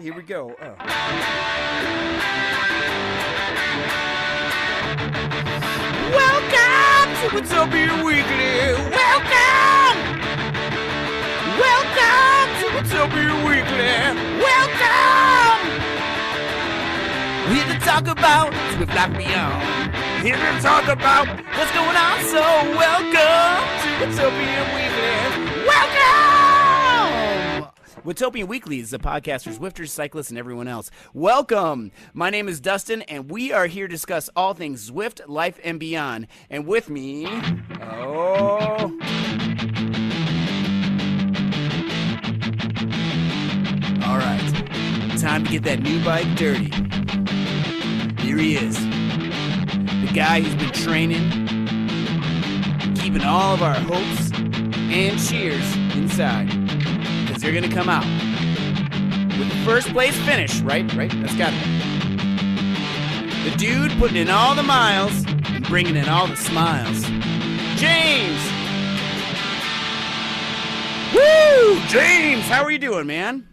Here we go. Welcome to Watopian Weekly. Welcome to Watopian Weekly. Welcome. We're here to talk about Zwift Life Beyond. Here to talk about what's going on. So welcome to Watopian Weekly. Welcome. Watopian Weekly is a podcast for Zwifters, cyclists, and everyone else. Welcome. My name is Dustin, and we are here to discuss all things Zwift, life, and beyond. And with me, all right, time to get that new bike dirty. Here he is, the guy who's been training, keeping all of our hopes and cheers inside, because they're going to come out with the first place finish, right? That's got it. The dude putting in all the miles and bringing in all the smiles. James! Woo! James, how are you doing, man?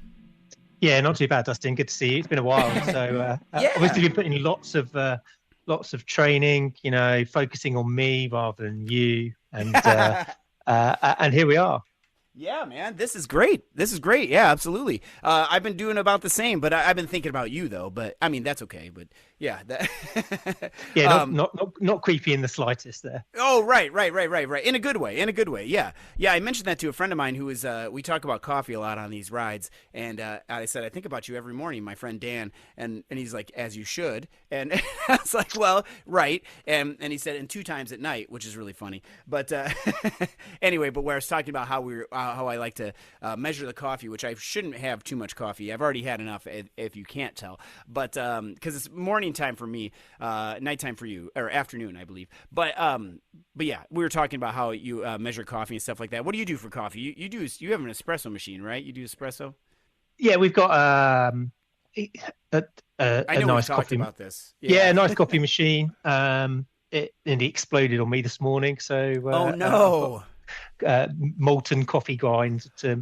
Yeah, not too bad, Dustin. Good to see you. It's been a while. So obviously been putting lots of training, focusing on me rather than you. And here we are. Yeah, man, this is great. Yeah, absolutely. I've been doing about the same, but I've been thinking about you though. But I mean, that's okay. But yeah, yeah, not creepy in the slightest there. Oh, right. In a good way. Yeah. I mentioned that to a friend of mine who is. We talk about coffee a lot on these rides, and I said I think about you every morning, my friend Dan, and he's like, as you should, and I was like, well, right, and he said, and 2 times at night, which is really funny. But anyway, but where I was talking about how I like to measure the coffee, which I shouldn't have too much coffee. I've already had enough, if you can't tell. But because it's morning time for me, nighttime for you, or afternoon, I believe. But yeah, we were talking about how you measure coffee and stuff like that. What do you do for coffee? You have an espresso machine, right? You do espresso? Yeah, we've got I know nice we talked coffee about this. Yeah, a nice coffee machine. It exploded on me this morning. So oh no. Molten coffee grind to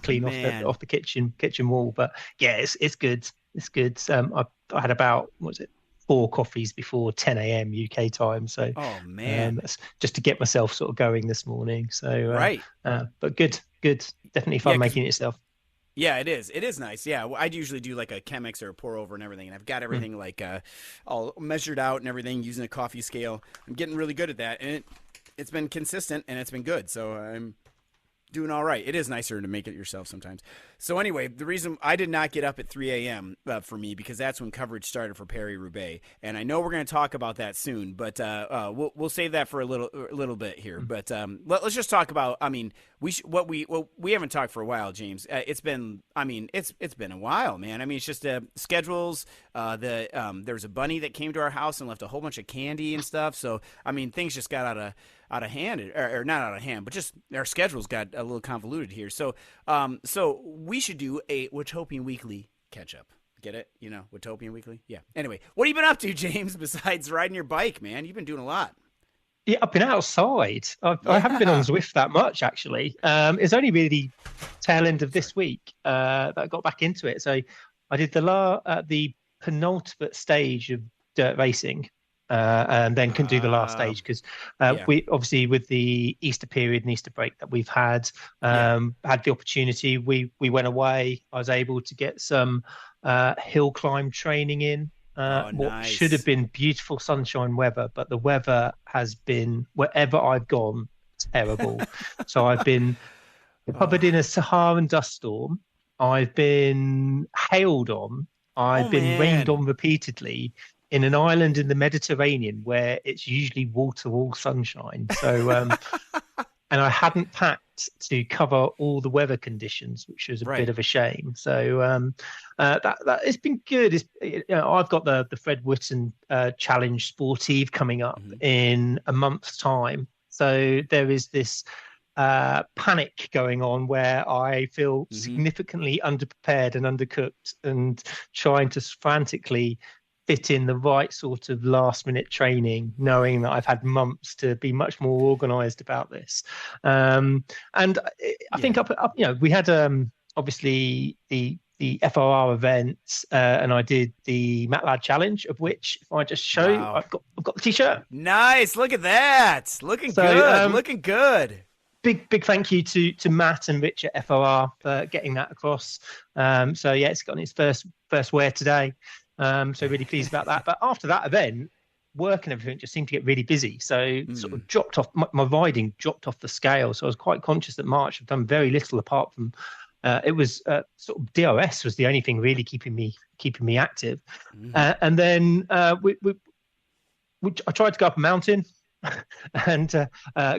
clean off the kitchen wall, but yeah, it's good. I had about 4 coffees before 10 a.m. UK time, so that's just to get myself sort of going this morning. So right, but good, definitely fun making it yourself. Yeah, it is nice. Yeah, I'd usually do like a Chemex or a pour over and everything, and I've got everything like all measured out and everything using a coffee scale. I'm getting really good at that, and it's been consistent and it's been good, so I'm doing all right. It is nicer to make it yourself sometimes. So anyway, the reason I did not get up at 3 a.m. For me, because that's when coverage started for Paris-Roubaix, and I know we're going to talk about that soon, but we'll save that for a little bit here. But let's just talk about. I mean, we haven't talked for a while, James. It's been a while, man. I mean, it's just schedules. There was a bunny that came to our house and left a whole bunch of candy and stuff. So I mean, things just got out of hand, or not out of hand, but just our schedules got a little convoluted here. So we should do a Watopian Weekly catch up. Get it? Watopian Weekly? Yeah. Anyway, what have you been up to, James, besides riding your bike, man? You've been doing a lot. Yeah, I've been outside. I haven't been on Zwift that much, actually. It's only really tail end of this week that I got back into it. So I did the penultimate stage of dirt racing. And then couldn't do the last stage because we obviously, with the Easter period and Easter break that we've had the opportunity. We went away. I was able to get some hill climb training in. What should have been beautiful sunshine weather, but the weather has been, wherever I've gone, terrible. So I've been covered in a Saharan dust storm. I've been hailed on. I've been rained on repeatedly in an island in the Mediterranean where it's usually wall-to-wall sunshine. So, and I hadn't packed to cover all the weather conditions, which was a bit of a shame. So that it's been good. I've got the Fred Witten Challenge Sportive coming up in a month's time. So there is this panic going on where I feel significantly underprepared and undercooked, and trying to frantically fit in the right sort of last minute training, knowing that I've had months to be much more organized about this. And I think we had obviously the the FRR events, and I did the MatLab Challenge, of which, if I just show, I've got the t-shirt. Nice, look at that, looking good. Big thank you to Matt and Rich at FRR for getting that across. So yeah, it's got its first wear today. So really pleased about that. But after that event, work and everything just seemed to get really busy. So sort of dropped off, my riding dropped off the scale. So I was quite conscious that March I've done very little apart from it was sort of DRS was the only thing really keeping me active. And then I tried to go up a mountain and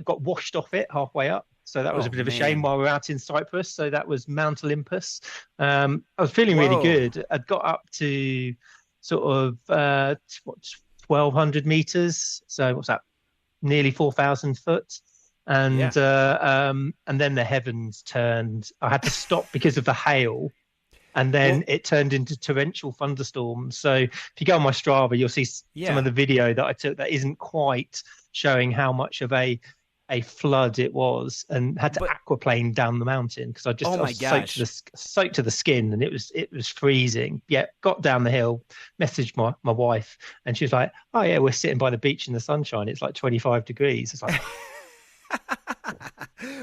got washed off it halfway up. So that was a bit of a shame while we were out in Cyprus. So that was Mount Olympus. I was feeling really good. I'd got up to sort of 1,200 meters. So what's that? Nearly 4,000 foot. And then the heavens turned. I had to stop because of the hail. And then it turned into torrential thunderstorms. So if you go on my Strava, you'll see some of the video that I took that isn't quite showing how much of a flood it was, and had to aquaplane down the mountain because I was soaked to the skin, and it was freezing. Yeah, got down the hill, messaged my wife, and she was like, "Oh yeah, we're sitting by the beach in the sunshine. It's like 25 degrees." It's like,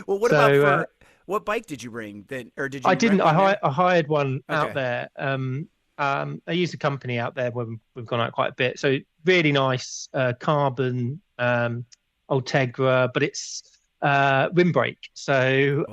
well, about what bike did you bring? Or did you? I didn't. I hired one out there. I used a company out there when we've gone out quite a bit. So really nice carbon Ultegra, but it's rim brake. So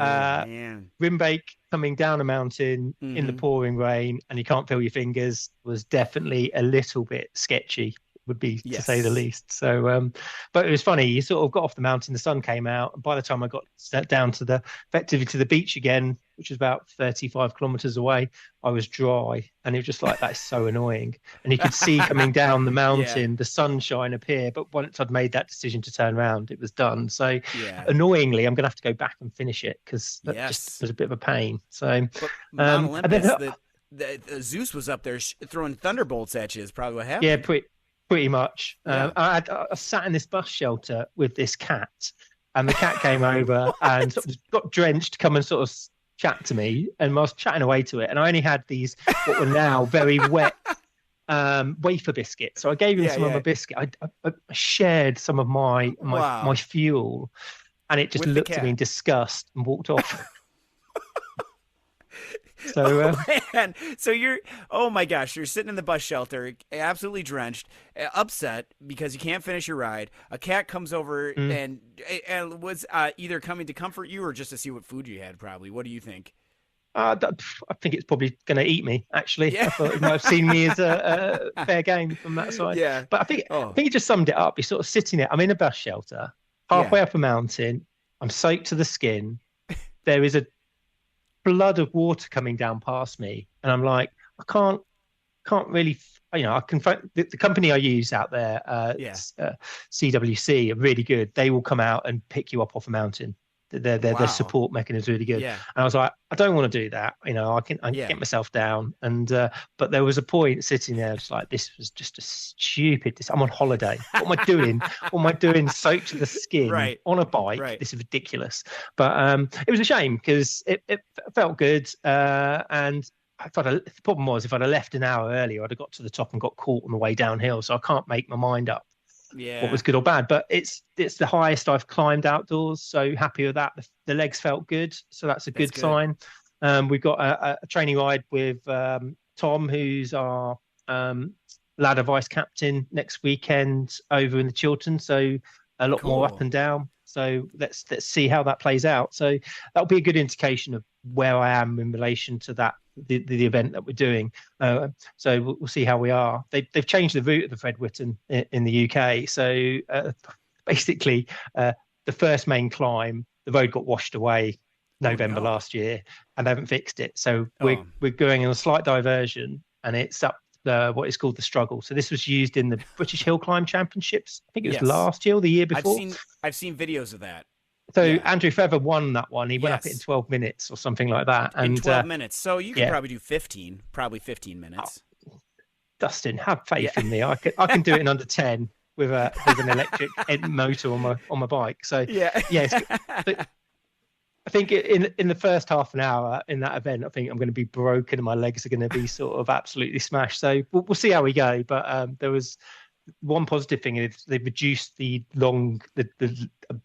rim brake coming down a mountain in the pouring rain, and you can't feel your fingers, was definitely a little bit sketchy, would be to say the least. So but it was funny, you sort of got off the mountain, the sun came out, and by the time I got down to effectively to the beach again, which was about 35 kilometers away, I was dry, and it was just like, that's so annoying. And you could see coming down the mountain the sunshine appear, but once I'd made that decision to turn around, it was done. So annoyingly, I'm gonna have to go back and finish it because that just was a bit of a pain. So Mount Olympus, the Zeus was up there throwing thunderbolts at you is probably what happened. Yeah, pretty much. I sat in this bus shelter with this cat, and the cat came over and sort of got drenched, come and sort of chat to me, and I was chatting away to it, and I only had these what were now very wet wafer biscuits. So I gave him some of my biscuit. I shared some of my fuel, and it just looked at me in disgust and walked off. So, man. So oh my gosh, you're sitting in the bus shelter, absolutely drenched, upset because you can't finish your ride. A cat comes over and was either coming to comfort you or just to see what food you had, probably. What do you think? I think it's probably going to eat me, actually. Yeah. I thought it might have seen me as a fair game from that side. Yeah. But I think you just summed it up. You're sort of sitting there. I'm in a bus shelter, halfway up a mountain. I'm soaked to the skin. There is a flood of water coming down past me, and I'm like, I can't really, I can find the company I use out there, CWC, are really good. They will come out and pick you up off a mountain. Their support mechanism is really good. And I was like, I don't want to do that. I can get myself down. And but there was a point sitting there, just like, this was just a stupid. I'm on holiday. What am I doing? What am I doing? Soaked to the skin on a bike. This is ridiculous. But it was a shame because it felt good. And the problem was, if I'd have left an hour earlier, I'd have got to the top and got caught on the way downhill. So I can't make my mind up what was good or bad, but it's the highest I've climbed outdoors, so happy with that. The legs felt good, so that's a good sign. We've got a training ride with Tom, who's our ladder vice captain, next weekend over in the Chiltern, so a lot more up and down. So let's see how that plays out. So that'll be a good indication of where I am in relation to that the event that we're doing. So we'll see how we are. They've changed the route of the Fred Whitton in the UK. So basically, the first main climb, the road got washed away November last year, and they haven't fixed it. So we're going on a slight diversion, and it's up what is called the Struggle. So this was used in the British Hill Climb Championships. I think it was last year or the year before. I've seen videos of that. So Andrew Feather won that one. He went up it in 12 minutes or something like that. In 12 minutes. So you could probably do 15 minutes. Dustin, have faith in me. I can do it in under 10 with an electric motor on my bike. So but I think in the first half an hour in that event, I think I'm going to be broken and my legs are going to be sort of absolutely smashed. So we'll see how we go. But there was one positive thing is they've reduced the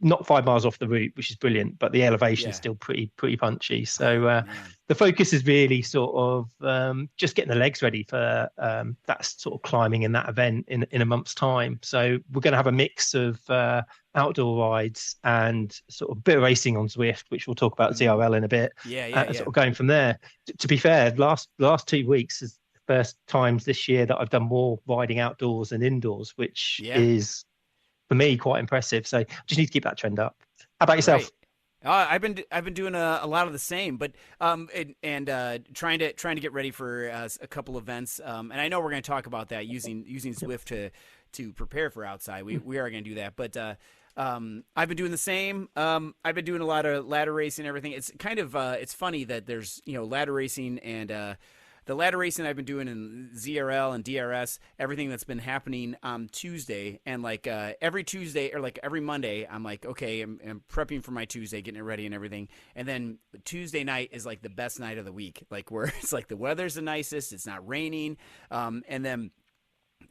not 5 miles off the route, which is brilliant, but the elevation is still pretty punchy. So the focus is really sort of just getting the legs ready for that sort of climbing in that event in a month's time. So we're going to have a mix of outdoor rides and sort of a bit of racing on Zwift, which we'll talk about ZRL in a bit. Sort of going from there. To be fair, last 2 weeks is first times this year that I've done more riding outdoors than indoors, which is for me quite impressive. So just need to keep that trend up. How about yourself? I've been doing a lot of the same, but trying to get ready for a couple events. And I know we're going to talk about that using Zwift to prepare for outside. We are going to do that, but I've been doing the same. I've been doing a lot of ladder racing and everything. It's kind of it's funny that there's ladder racing and the ladder racing I've been doing in ZRL and DRS, everything that's been happening on Tuesday, and like every Tuesday or like every Monday, I'm like, okay, I'm prepping for my Tuesday, getting it ready and everything, and then Tuesday night is like the best night of the week, like where it's like the weather's the nicest, it's not raining, and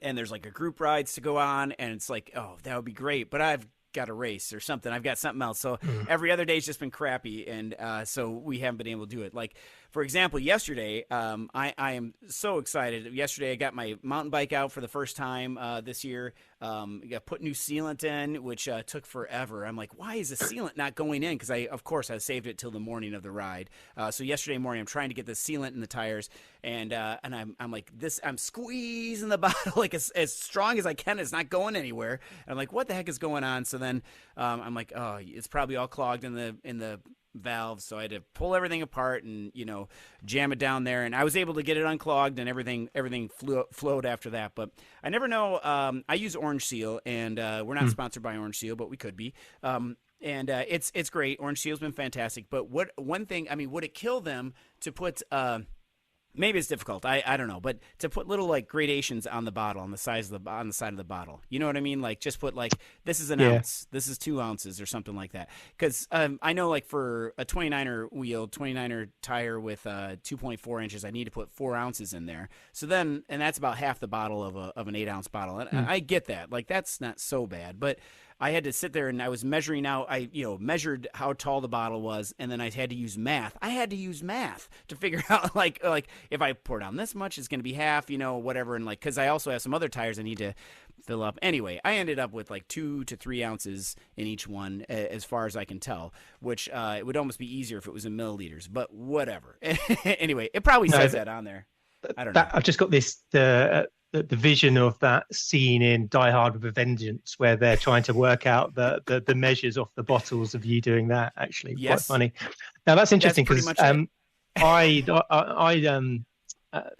there's like a group rides to go on, and it's like, oh, that would be great, but I've got a race or something, I've got something else, so every other day's just been crappy, and so we haven't been able to do it. Like, for example, yesterday, I am so excited. Yesterday, I got my mountain bike out for the first time this year. Got put new sealant in, which took forever. I'm like, why is the sealant not going in? Because of course, I saved it till the morning of the ride. So yesterday morning, I'm trying to get the sealant in the tires, and I'm like this. I'm squeezing the bottle like as strong as I can. It's not going anywhere. And I'm like, what the heck is going on? So then I'm like, oh, it's probably all clogged in the valves, so I had to pull everything apart and jam it down there, and I was able to get it unclogged, and everything flowed after that. But I never know. I use Orange Seal, and we're not sponsored by Orange Seal, but we could be. And it's great. Orange Seal's been fantastic. But one thing, I mean, would it kill them to put maybe it's difficult. I don't know, but to put little like gradations on the bottle, on the side of the bottle, you know what I mean? Like just put like, this is an ounce, this is 2 ounces or something like that. Because I know like for a 29er wheel, 29er tire with 2.4 inches, I need to put 4 ounces in there. So then, and that's about half the bottle of an 8 ounce bottle. And I get that, like that's not so bad, but I had to sit there and I was measuring out. I measured how tall the bottle was, and then I had to use math. I had to use math to figure out like if I pour down this much, it's going to be half, whatever. And like because I also have some other tires I need to fill up. Anyway, I ended up with like 2 to 3 ounces in each one, as far as I can tell. Which it would almost be easier if it was in milliliters, but whatever. Anyway, it probably says that on there. I don't know. I've just got this. The vision of that scene in Die Hard with a Vengeance, where they're trying to work out the measures off the bottles of you doing that. Actually, quite funny. Now that's interesting because I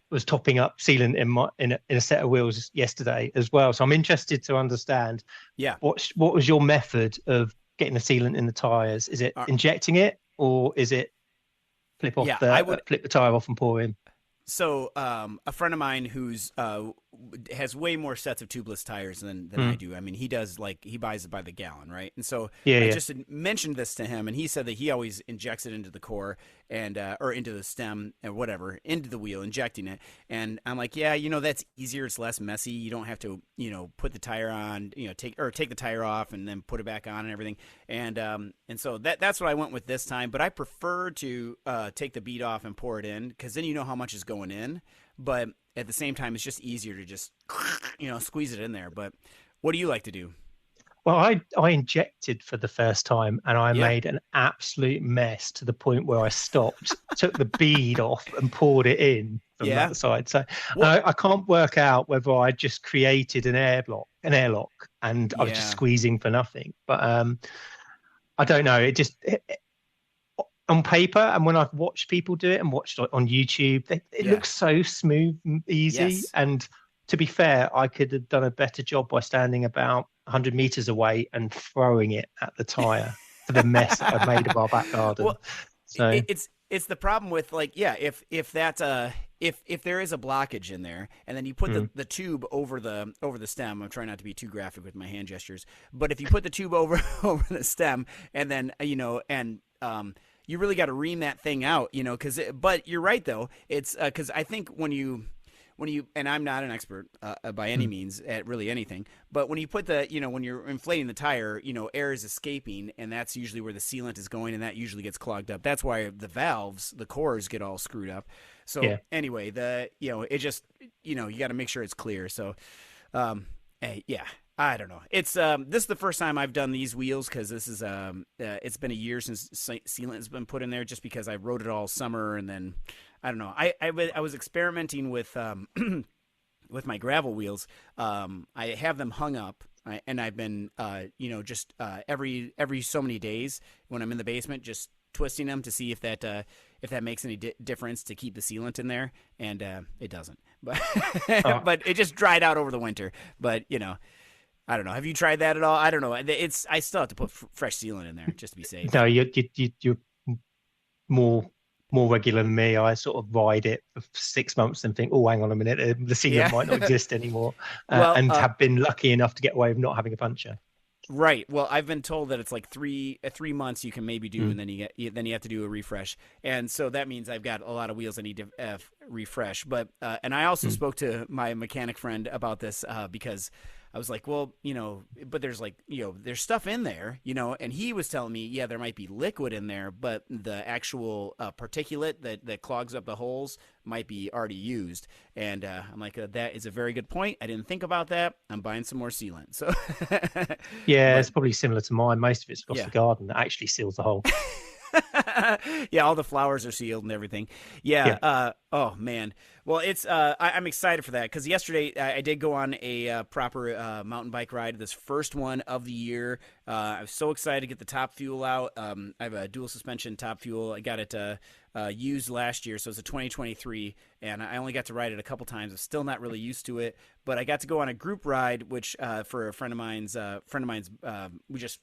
was topping up sealant in a set of wheels yesterday as well. So I'm interested to understand. Yeah. What was your method of getting the sealant in the tires? Is it injecting it, or is it flip the tire off and pour in? So a friend of mine who's has way more sets of tubeless tires than I do. I mean, he buys it by the gallon, right? And so I just had mentioned this to him, and he said that he always injects it into the core and or into the stem and whatever, into the wheel, injecting it. And I'm like, yeah, that's easier. It's less messy. You don't have to, put the tire on, take the tire off and then put it back on and everything. And so that's what I went with this time. But I prefer to take the bead off and pour it in, because then you know how much is going in. But at the same time, it's just easier to just, squeeze it in there. But what do you like to do? Well, I injected for the first time, and I made an absolute mess to the point where I stopped, took the bead off and poured it in from that side. So I can't work out whether I just created an airlock, and I was just squeezing for nothing. But I don't know. It just... on paper, and when I've watched people do it and watched it on YouTube, it looks so smooth and easy. Yes. And to be fair, I could have done a better job by standing about 100 meters away and throwing it at the tire for the mess that I've made of our back garden. Well, so it's the problem with if there is a blockage in there, and then you put the tube over the stem. I'm trying not to be too graphic with my hand you really got to ream that thing out, but you're right though. It's because I think when you, and I'm not an expert by any means at really anything, but when you put when you're inflating the tire, air is escaping, and that's usually where the sealant is going, and that usually gets clogged up. That's why the valves, the cores get all screwed up. So anyway, it just, you got to make sure it's clear. So, I don't know. It's this is the first time I've done these wheels because this is it's been a year since sealant has been put in there, just because I rode it all summer, and then I don't know. I was experimenting with with my gravel wheels. I have them hung up, and I've been just every so many days when I'm in the basement, just twisting them to see if that makes any difference to keep the sealant in there, and it doesn't. But but it just dried out over the winter. But I don't know. Have you tried that at all? I don't know. I still have to put fresh sealant in there just to be safe. No, you're more regular than me. I sort of ride it for 6 months and think, oh, hang on a minute, the sealant might not exist anymore, and have been lucky enough to get away with not having a puncture. Right. Well, I've been told that it's like 3 months you can maybe do, and then you have to do a refresh. And so that means I've got a lot of wheels I need to refresh. But and I also spoke to my mechanic friend about this because I was like, well, but there's there's stuff in there, and he was telling me, yeah, there might be liquid in there, but the actual particulate that clogs up the holes might be already used. And I'm like, that is a very good point. I didn't think about that. I'm buying some more sealant. So yeah, it's probably similar to mine. Most of it's across the garden that actually seals the hole. Yeah, all the flowers are sealed and everything. Yeah. Oh man. Well, it's I'm excited for that because yesterday I did go on a proper mountain bike ride, this first one of the year. I was so excited to get the top fuel out. I have a dual suspension top fuel. I got it used last year, so it's a 2023, and I only got to ride it a couple times. I'm still not really used to it, but I got to go on a group ride, which for a friend of mine's,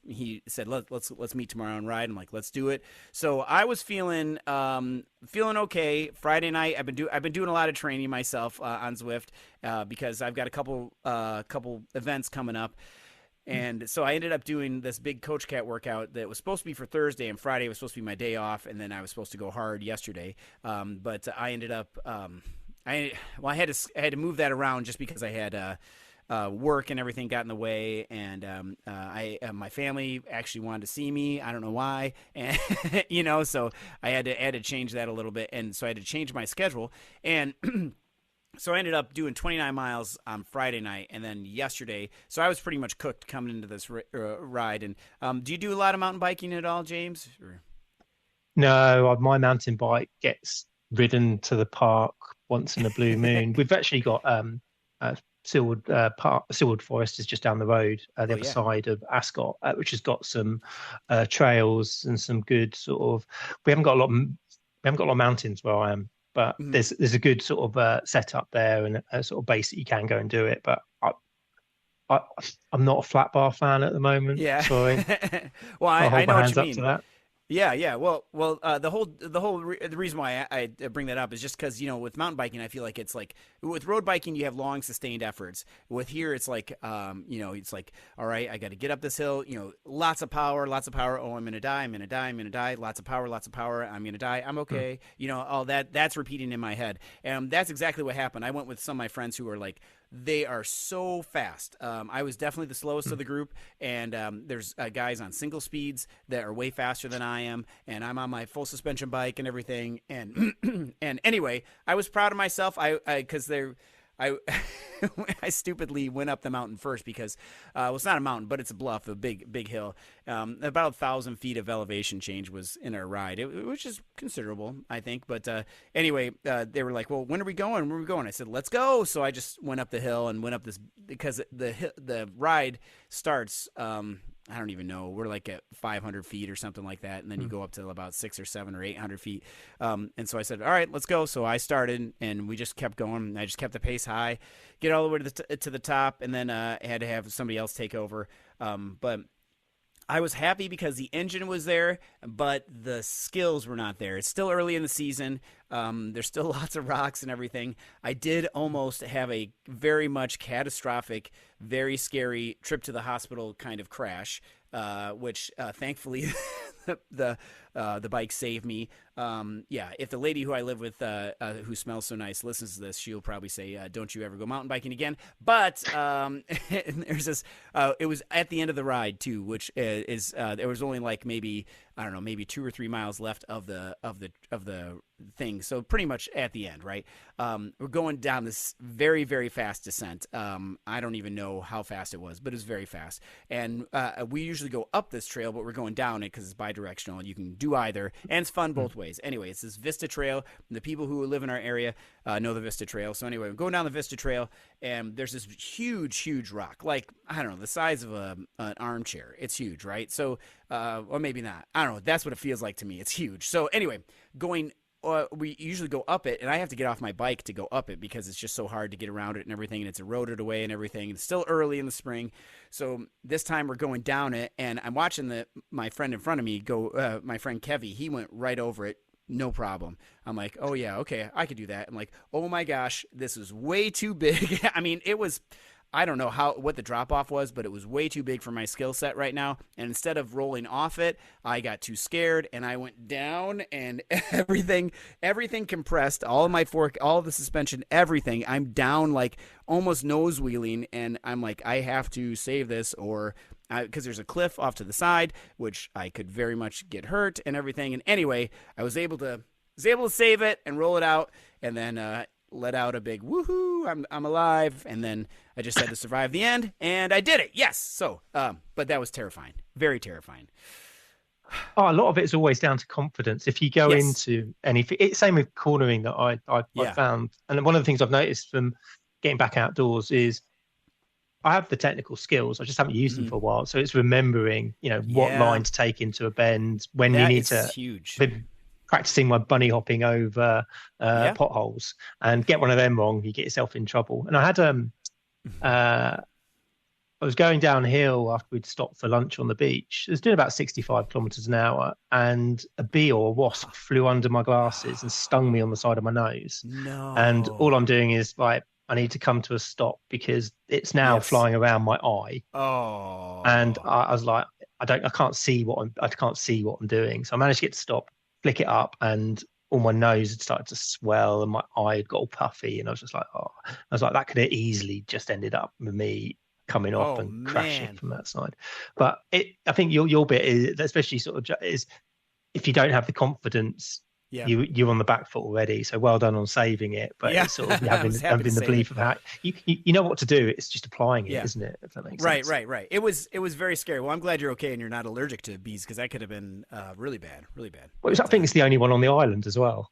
he said let's meet tomorrow and ride. I'm like, let's do it. So I was feeling okay. Friday night, I've been doing a lot of training myself on Zwift because I've got a couple events coming up. And so I ended up doing this big Coach Cat workout that was supposed to be for Thursday, and Friday was supposed to be my day off, and then I was supposed to go hard yesterday. But I ended up I had to move that around just because I had work and everything got in the way, and my family actually wanted to see me. I don't know why, and so I had to change that a little bit, and so I had to change my schedule, and so I ended up doing 29 miles on Friday night, and then yesterday. So I was pretty much cooked coming into this ride. And do you do a lot of mountain biking at all, James? Or? No, my mountain bike gets ridden to the park once in a blue moon. We've actually got Silwood Forest is just down the road, the other side of Ascot, which has got some trails and some good sort of. We haven't got a lot of mountains where I am. But there's a good sort of setup there and a sort of base that you can go and do it. But I'm not a flat bar fan at the moment. Yeah. Sorry. Well, I know what you mean. To that. Yeah. Well, the reason why I bring that up is just because, with mountain biking, I feel like it's like with road biking, you have long sustained efforts. With here, it's like, it's like, all right, I got to get up this hill, lots of power. Oh, I'm going to die. Lots of power. I'm going to die. I'm okay. All that's repeating in my head. And that's exactly what happened. I went with some of my friends who were like, they are so fast. I was definitely the slowest of the group, and there's guys on single speeds that are way faster than I am, and I'm on my full suspension bike and everything. And and anyway, I was proud of myself. I stupidly went up the mountain first because, it's not a mountain, but it's a bluff, a big hill. About 1,000 feet of elevation change was in our ride, which is considerable, I think. But anyway, they were like, well, when are we going? Where are we going? I said, let's go. So I just went up the hill and went up this because the ride starts, I don't even know. We're like at 500 feet or something like that. And then you go up to about 600 or 700 or 800 feet. And so I said, all right, let's go. So I started and we just kept going. I just kept the pace high, get all the way to the top. And then I had to have somebody else take over. But I was happy because the engine was there, but the skills were not there. It's still early in the season. There's still lots of rocks and everything. I did almost have a very much catastrophic, very scary trip to the hospital kind of crash, which thankfully the the bike saved me. If the lady who I live with, who smells so nice, listens to this, she'll probably say, don't you ever go mountain biking again. But there's this, it was at the end of the ride too, which is there was only like maybe 2 or 3 miles left of the thing. So pretty much at the end, right? We're going down this very, very fast descent. I don't even know how fast it was, but it was very fast. And we usually go up this trail, but we're going down it because it's bi-directional. You can do either, and it's fun both ways. Anyway, it's this Vista Trail. The people who live in our area know the Vista Trail. So anyway, we're going down the Vista Trail, and there's this huge, huge rock, like, I don't know, the size of an armchair. It's huge, right? So, or maybe not. I don't know. That's what it feels like to me. It's huge. So anyway, we usually go up it, and I have to get off my bike to go up it because it's just so hard to get around it and everything, and it's eroded away and everything. It's still early in the spring. So this time we're going down it, and I'm watching my friend in front of me go, my friend Kevy, he went right over it. No problem. I'm like, oh yeah, okay, I could do that. I'm like, oh my gosh, this is way too big. I mean, it was, I don't know what the drop off was, but it was way too big for my skill set right now. And instead of rolling off it, I got too scared and I went down, and everything compressed, all of my fork, all of the suspension, everything. I'm down, like almost nose wheeling, and I'm like, I have to save this, or because there's a cliff off to the side, which I could very much get hurt and everything. And anyway, I was able to save it and roll it out, and then let out a big woohoo! I'm alive. And then I just had to survive the end, and I did it. Yes. So, but that was terrifying, very terrifying. Oh, a lot of it is always down to confidence. If you go into anything, it's same with cornering that I found. And one of the things I've noticed from getting back outdoors is I have the technical skills. I just haven't used them for a while. So it's remembering, what line to take into a bend, when you need to. Huge. Practicing my bunny hopping over potholes, and get one of them wrong, you get yourself in trouble. And I had I was going downhill after we'd stopped for lunch on the beach. I was doing about 65 kilometers an hour, and a bee or a wasp flew under my glasses and stung me on the side of my nose. No. And all I'm doing is like, I need to come to a stop because it's now flying around my eye. Oh. And I was like, I can't see what I'm doing. So I managed to get to stop, flick it up, and all my nose had started to swell and my eye had got all puffy, and I was just like, that could have easily just ended up with me coming off and crashing from that side. But I think your bit is, especially sort of, is if you don't have the confidence, you're on the back foot already. So well done on saving it. But it's sort of having the belief of how you know what to do. It's just applying it, isn't it? If that makes sense. Right. It was very scary. Well, I'm glad you're okay and you're not allergic to bees, because that could have been really bad. Well, I think it's the only one on the island as well.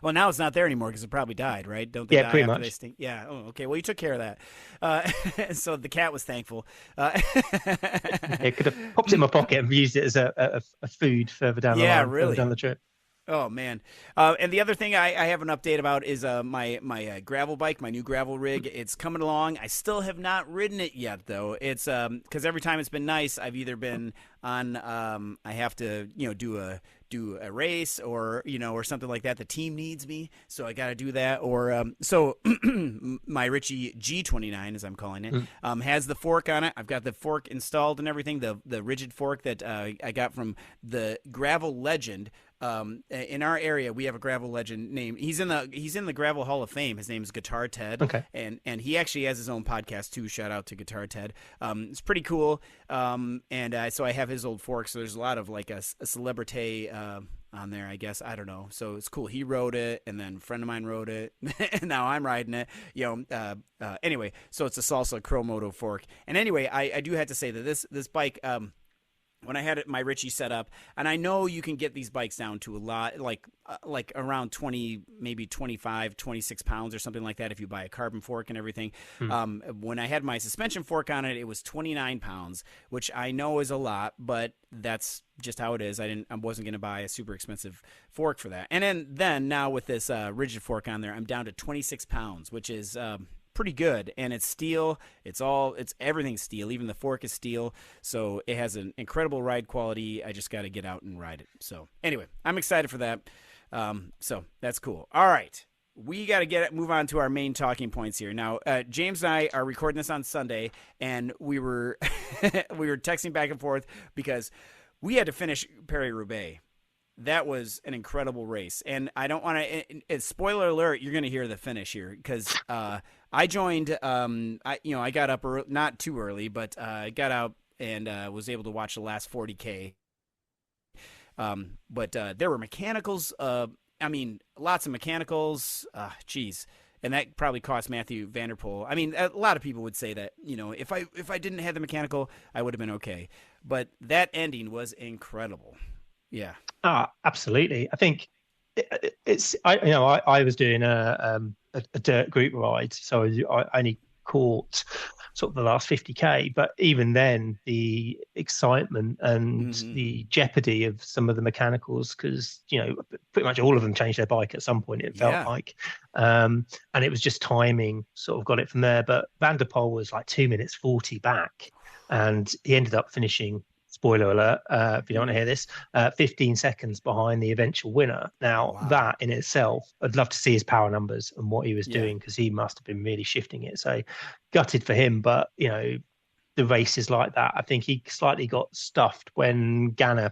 Well, now it's not there anymore because it probably died, right? Don't they die pretty after much. They stink? Yeah. Oh, okay. Well, you took care of that. So the cat was thankful. It could have popped it in my pocket and used it as a food further down the line. Really. Further down the trip. Oh man! And the other thing I have an update about is my gravel bike, my new gravel rig. It's coming along. I still have not ridden it yet, though. It's because every time it's been nice, I've either been on I have to do a race or something like that. The team needs me, so I got to do that. Or so my Ritchie G29, as I'm calling it, has the fork on it. I've got the fork installed and everything. The rigid fork that I got from the Gravel Legend. In our area, we have a gravel legend named. He's in the Gravel Hall of Fame. His name is Guitar Ted. Okay. And he actually has his own podcast too. Shout out to Guitar Ted. It's pretty cool. So I have his old fork. So there's a lot of like a celebrity on there, I guess. I don't know. So it's cool. He wrote it, and then a friend of mine wrote it, and now I'm riding it. Anyway, so it's a Salsa Chromoto fork. And anyway, I do have to say that this bike. When I had my Ritchie set up, and I know you can get these bikes down to a lot, like around 20, maybe 25, 26 pounds or something like that if you buy a carbon fork and everything. When I had my suspension fork on it, it was 29 pounds, which I know is a lot, but that's just how it is. I wasn't going to buy a super expensive fork for that. And then now with this rigid fork on there, I'm down to 26 pounds, which is pretty good, and it's steel. It's everything's steel. Even the fork is steel, so it has an incredible ride quality. I just got to get out and ride it. So anyway, I'm excited for that. So that's cool. All right, we got to move on to our main talking points here. Now, James and I are recording this on Sunday, and we were texting back and forth because we had to finish Paris-Roubaix. that was an incredible race. And I don't want to, spoiler alert, you're going to hear the finish here because I joined, I got up not too early, but I got out and was able to watch the last 40K. But there were mechanicals, lots of mechanicals, geez. And that probably cost Matthew Vanderpool. I mean, a lot of people would say that, if I didn't have the mechanical, I would have been okay. But that ending was incredible. Yeah. Absolutely. I think I was doing a dirt group ride, so I only caught sort of the last 50K, but even then the excitement and the jeopardy of some of the mechanicals, because pretty much all of them changed their bike at some point, it felt like, and it was just timing sort of got it from there. But Van der Poel was like 2 minutes 40 back, and he ended up finishing, spoiler alert, if you don't want to hear this, 15 seconds behind the eventual winner. Now, that in itself, I'd love to see his power numbers and what he was doing, because he must have been really shifting it. So gutted for him, but, the races like that, I think he slightly got stuffed when Gana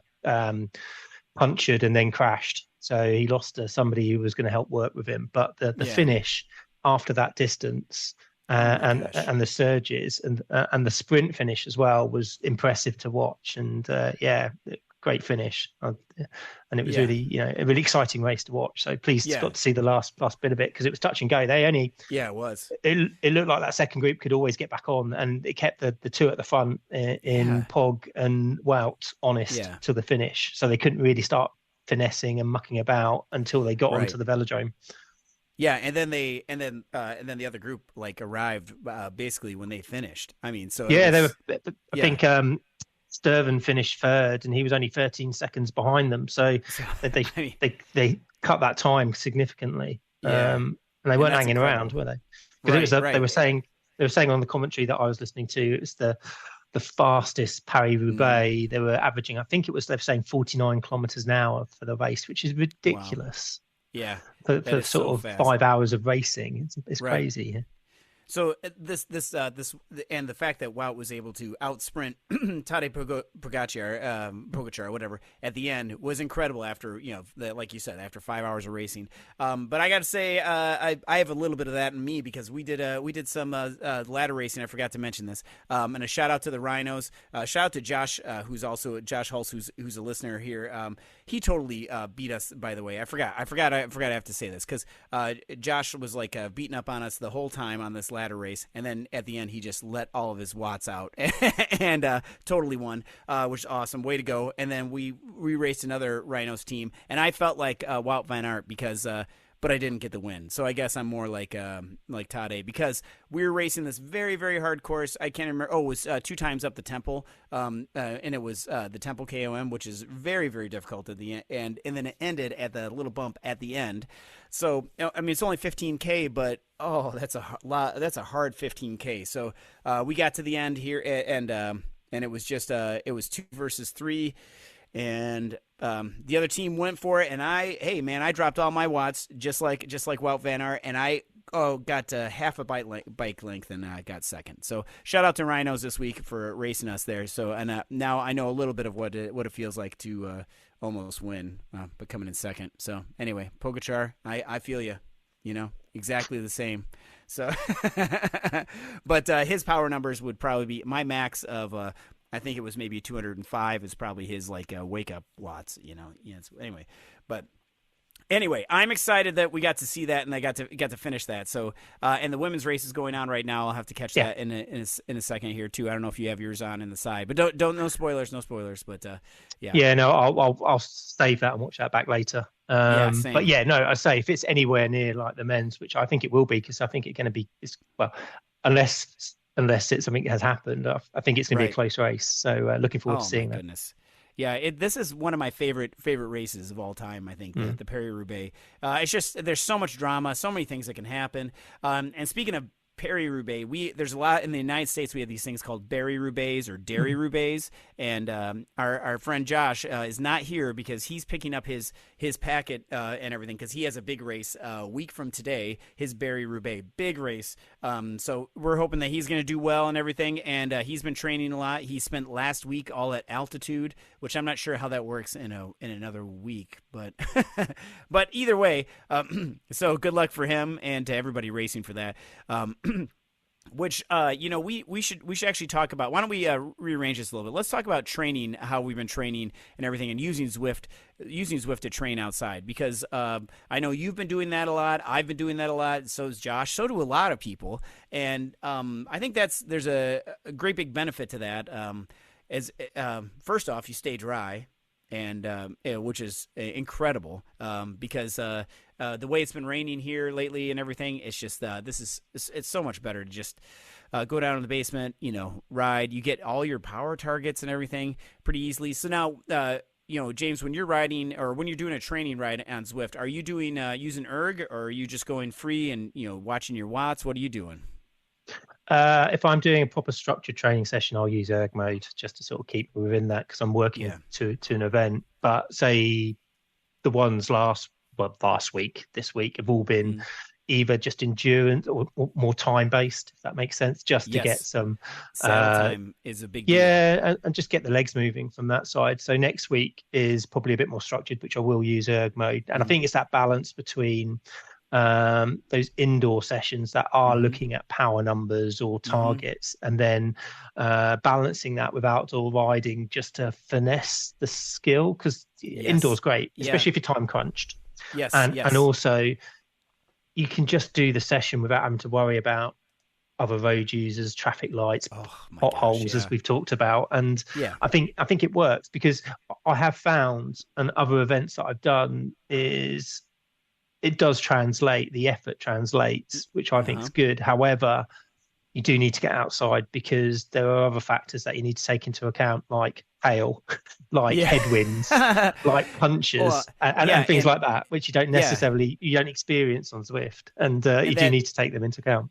punctured and then crashed. So he lost to somebody who was going to help work with him. But the finish after that distance, and the surges and the sprint finish as well was impressive to watch, and great finish, and it was really a really exciting race to watch. So pleased got to see the last bit of it, because it was touch and go. They only it was it looked like that second group could always get back on, and it kept the two at the front in Pog and Wout honest to the finish, so they couldn't really start finessing and mucking about until they got onto the velodrome. Yeah, and then the other group arrived basically when they finised. I mean, so they were. I think Sturven finished third, and he was only 13 seconds behind them. So they cut that time significantly. And they weren't hanging around, were they? Because they were saying on the commentary that I was listening to, it was the fastest Paris-Roubaix. They were averaging, I think they were saying 49 kilometers an hour for the race, which is ridiculous. Wow. Yeah, for sort of fast. 5 hours of racing, it's crazy. So this and the fact that Wout was able to outsprint Tadej Pogacar, whatever, at the end was incredible. After like you said, after 5 hours of racing. But I got to say, I have a little bit of that in me, because we did some ladder racing. I forgot to mention this. And a shout out to the Rhinos. Shout out to Josh, who's also Josh Hulse, who's a listener here. He totally beat us. By the way, I forgot. I have to say this, because Josh was beating up on us the whole time on this ladder race, and then at the end he just let all of his watts out and totally won, which is awesome. Way to go. And then we raced another Rhinos team, and I felt like Wout van Aert, because but I didn't get the win. So I guess I'm more like Tadej, because we were racing this very, very hard course. I can't remember. Oh, it was 2 times up the Temple, and it was the Temple KOM, which is very, very difficult at the end. And then it ended at the little bump at the end. So I mean, it's only 15K, but that's a lot. That's a hard 15K. So we got to the end here, and it was just it was 2 versus 3. And the other team went for it, and I dropped all my watts just like Wout van Aert, and I got half a bike length and got second. So shout out to Rhinos this week for racing us there. So and now I know a little bit of what it feels like to almost win, but coming in second. So anyway, Pogacar, I feel you. Exactly the same. So, but his power numbers would probably be my max of. I think it was maybe 205 is probably his wake up watts, anyway, but anyway, I'm excited that we got to see that, and I got to finish that. So, and the women's race is going on right now. I'll have to catch that in a second here too. I don't know if you have yours on in the side, but don't no spoilers, but yeah. Yeah, no, I'll save that and watch that back later. Same. But yeah, no, I say if it's anywhere near like the men's, which I think it will be, because I think it's going to be, unless it's something that has happened, I think it's going to be a close race. So looking forward to seeing that. Goodness. Yeah, this is one of my favorite races of all time, I think, the Paris-Roubaix. It's just, there's so much drama, so many things that can happen. And speaking of Paris-Roubaix. There's a lot in the United States. We have these things called Berry-Roubaix or Dairy-Roubaix, and our friend Josh is not here because he's picking up his packet and everything because he has a big race a week from today. His Berry-Roubaix big race. So we're hoping that he's going to do well and everything. And he's been training a lot. He spent last week all at altitude, which I'm not sure how that works in another week, but but either way. So good luck for him and to everybody racing for that. Which we should actually talk about. Why don't we rearrange this a little bit? Let's talk about training, how we've been training and everything, and using Zwift to train outside. Because I know you've been doing that a lot. I've been doing that a lot. So has Josh. So do a lot of people. And I think there's a great big benefit to that. First off, you stay dry. And which is incredible because the way it's been raining here lately and everything, it's just it's so much better to just go down in the basement, ride. You get all your power targets and everything pretty easily. So now, James, when you're riding or when you're doing a training ride on Zwift, are you doing using erg or are you just going free and watching your watts? What are you doing? If I'm doing a proper structured training session, I'll use erg mode just to sort of keep within that because I'm working to an event. But say the ones last week, this week have all been either just endurance or more time based, if that makes sense, just to get some saddle time is a big deal. and just get the legs moving from that side. So next week is probably a bit more structured, which I will use erg mode. And I think it's that balance between those indoor sessions that are looking at power numbers or targets and then balancing that with outdoor riding just to finesse the skill because indoors great, especially if you're time crunched. And also you can just do the session without having to worry about other road users, traffic lights, potholes, as we've talked about. And I think it works because I have found, and other events that I've done is it does translate, the effort translates, which I think is good. However, you do need to get outside because there are other factors that you need to take into account, like hail, like headwinds, like punches, and things like that, which you don't necessarily you don't experience on Zwift, and you do need to take them into account.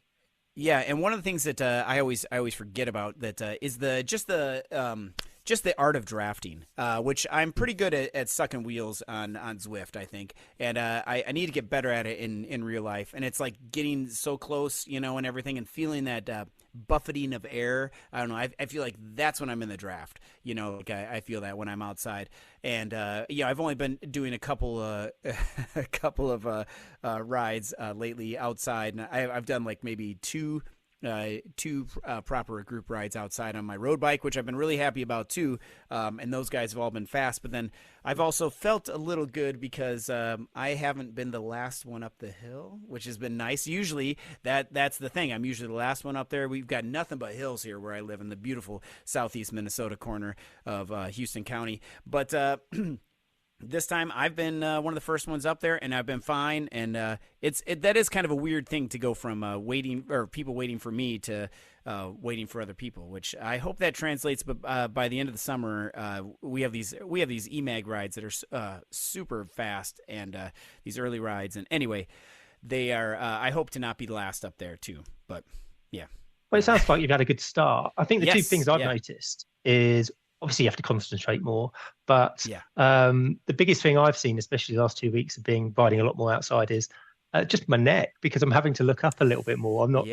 Yeah, and one of the things that I always forget about that is just the art of drafting, which I'm pretty good at sucking wheels on Zwift, I think, and I need to get better at it in real life. And it's like getting so close, and everything, and feeling that buffeting of air. I don't know. I feel like that's when I'm in the draft. Like I feel that when I'm outside. And I've only been doing a couple of rides lately outside, and I've done like maybe two proper group rides outside on my road bike, which I've been really happy about too. And those guys have all been fast, but then I've also felt a little good because I haven't been the last one up the hill, which has been nice. Usually that's the thing. I'm usually the last one up there. We've got nothing but hills here where I live in the beautiful southeast Minnesota corner of Houston County. But this time I've been one of the first ones up there, and I've been fine. And that is kind of a weird thing to go from people waiting for me to waiting for other people, which I hope that translates. But by the end of the summer, we have these EMAG rides that are super fast, and these early rides. And anyway, they are. I hope to not be last up there too. But yeah. Well, it sounds like you've had a good start. I think the two things I've noticed is, obviously, you have to concentrate more. But the biggest thing I've seen, especially the last 2 weeks of riding a lot more outside, is just my neck, because I'm having to look up a little bit more. I'm not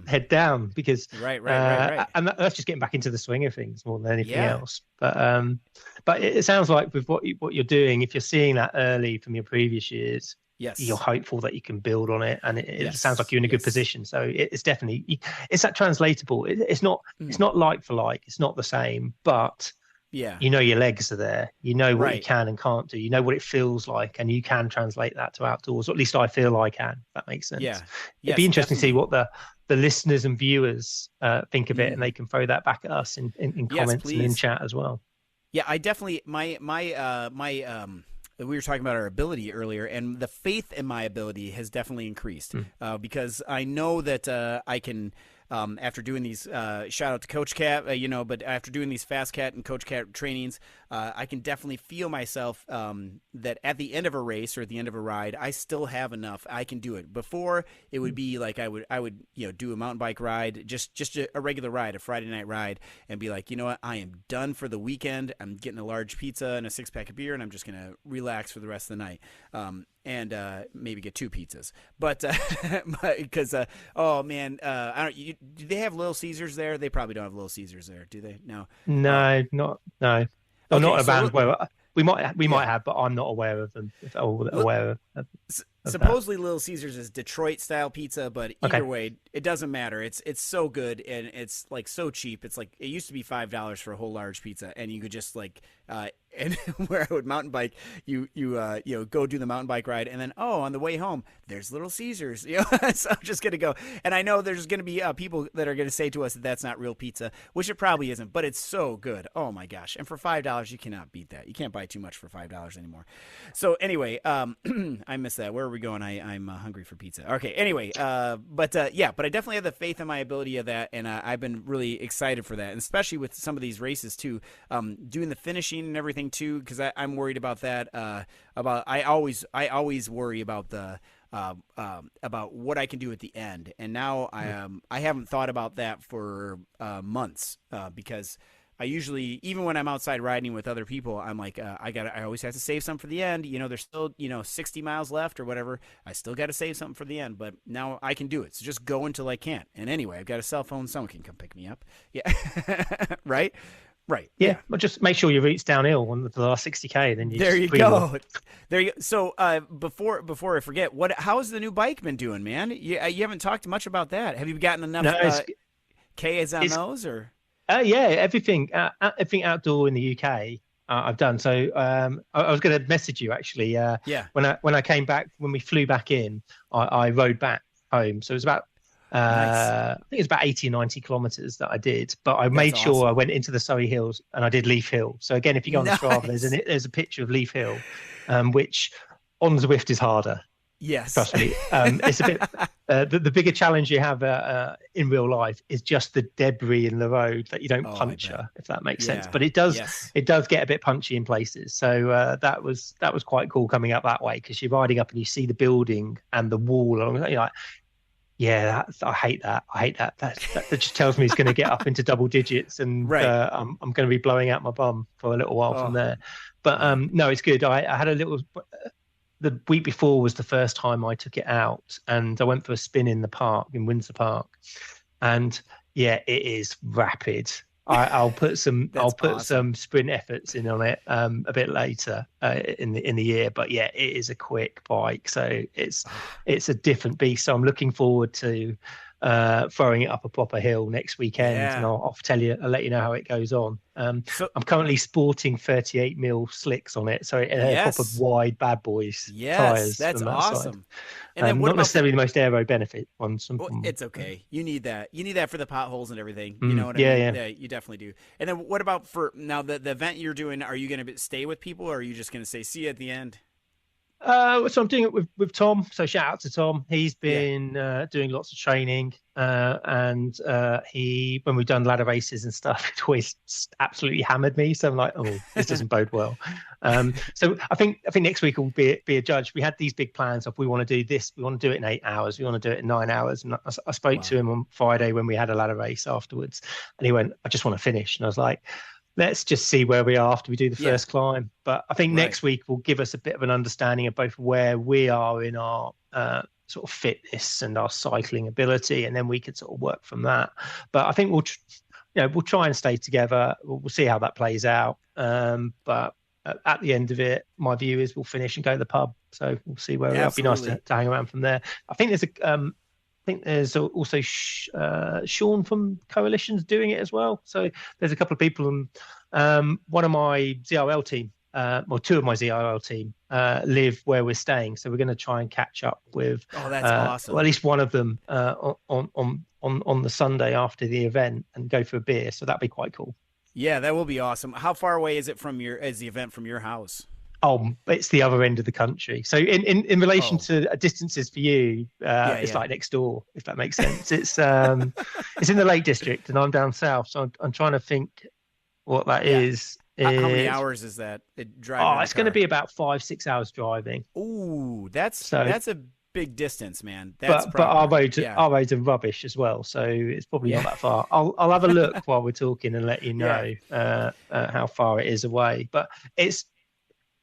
head down because right. And that's just getting back into the swing of things more than anything else. But it sounds like with what you're doing, if you're seeing that early from your previous years, you're hopeful that you can build on it, and it sounds like you're in a good position. So it's definitely that translatable. It's not like for like. It's not the same, but your legs are there. You know what you can and can't do. You know what it feels like, and you can translate that to outdoors. Or at least I feel I can. If that makes sense. It'd be interesting to see what the listeners and viewers think of it, and they can throw that back at us in comments and in chat as well. Yeah, I definitely my we were talking about our ability earlier, and the faith in my ability has definitely increased because I know that I can after doing these, shout out to Coach Cat, but after doing these Fast Cat and Coach Cat trainings, I can definitely feel myself that at the end of a race or at the end of a ride, I still have enough. I can do it. Before, it would be like I would do a mountain bike ride, just a regular ride, a Friday night ride, and be like, you know what, I am done for the weekend. I'm getting a large pizza and a 6-pack of beer, and I'm just gonna relax for the rest of the night. And maybe get 2 pizzas, but because oh man, I don't. Do they have Little Caesars there? They probably don't have Little Caesars there, do they? No. No, not no. Okay, not a band where we might have, but I'm not aware of them. If I'm aware of supposedly Little Caesars is Detroit style pizza, but either way, it doesn't matter. It's so good and it's like so cheap. It's like it used to be $5 for a whole large pizza, and you could just like and where I would mountain bike, you go do the mountain bike ride, and then on the way home there's Little Caesars. So I'm just gonna go, and I know there's gonna be people that are gonna say to us that that's not real pizza, which it probably isn't, but it's so good. Oh my gosh! And for $5, you cannot beat that. You can't buy too much for $5 anymore. So anyway, I missed that. Where are we going? I'm hungry for pizza. Okay. Anyway, but I definitely have the faith in my ability of that, and I've been really excited for that, and especially with some of these races too, doing the finishing and everything too, because I'm worried about that. I always worry about the about what I can do at the end, and now I haven't thought about that for months because I usually, even when I'm outside riding with other people, I'm like, I always have to save some for the end. There's still, 60 miles left or whatever. I still got to save something for the end, but now I can do it. So just go until I can't. And anyway, I've got a cell phone. Someone can come pick me up. Yeah. Right. Yeah. Well, just make sure you reach downhill on the last 60K. Then there you go. There you go. So before I forget, how's the new bike been doing, man? You haven't talked much about that. Have you gotten enough Ks on those or? Yeah, everything outdoor in the UK I've done. So I was going to message you actually. When I came back, when we flew back in, I rode back home. So it was about I think it's about 80 or 90 kilometers that I did. But I made sure I went into the Surrey Hills and I did Leaf Hill. So again, if you go on the Strava, there's a picture of Leaf Hill, which on Zwift is harder. Yes, trust me. It's a bit. The bigger challenge you have in real life is just the debris in the road that you don't puncture, if that makes sense. But it does get a bit punchy in places. So that was quite cool coming up that way, because you're riding up and you see the building and the wall, and you're like, yeah, I hate that. That just tells me it's going to get up into double digits, and I'm going to be blowing out my bum for a little while from there. But no, it's good. I had a little. The week before was the first time I took it out, and I went for a spin in the park, in Windsor Park, and yeah, it is rapid. I'll put some some sprint efforts in on it a bit later in the year, but yeah, it is a quick bike, so it's a different beast. So I'm looking forward to throwing it up a proper hill next weekend, and I'll let you know how it goes on. I'm currently sporting 38mm slicks on it, so proper wide bad boys tires. That's awesome. Side. And then not necessarily the most aero benefit ones. It's okay. You need that. You need that for the potholes and everything. You know what I mean? Yeah, you definitely do. And then what about for now the event you're doing? Are you going to stay with people, or are you just going to say see you at the end? So I'm doing it with Tom. So shout out to Tom. He's been doing lots of training, and when we've done ladder races and stuff, he's always absolutely hammered me. So I'm like, oh, this doesn't bode well. So I think next week will be a judge. We had these big plans of we want to do this, we want to do it in 8 hours, we want to do it in 9 hours. And I spoke to him on Friday when we had a ladder race afterwards, and he went, I just want to finish. And I was like, let's just see where we are after we do the first climb. But I think next week will give us a bit of an understanding of both where we are in our sort of fitness and our cycling ability, and then we can sort of work from that. But I think we'll try and stay together. We'll see how that plays out. But at the end of it, my view is we'll finish and go to the pub. So we'll see where we are. It'll be nice to hang around from there. I think there's also Sean from Coalition's doing it as well. So there's a couple of people, one of my ZRL team, two of my ZRL team live where we're staying. So we're going to try and catch up with that's awesome. Well, at least one of them on the Sunday after the event and go for a beer. So that'd be quite cool. Yeah, that will be awesome. How far away is it is the event from your house? Oh, it's the other end of the country. So in relation to distances for you, it's like next door, if that makes sense. It's it's in the Lake District, and I'm down south. So I'm trying to think what that is. How many hours is that? Driving it's going to be about 5-6 hours driving. Ooh, that's a big distance, man. But our roads are rubbish as well, so it's probably not that far. I'll have a look while we're talking and let you know how far it is away. But it's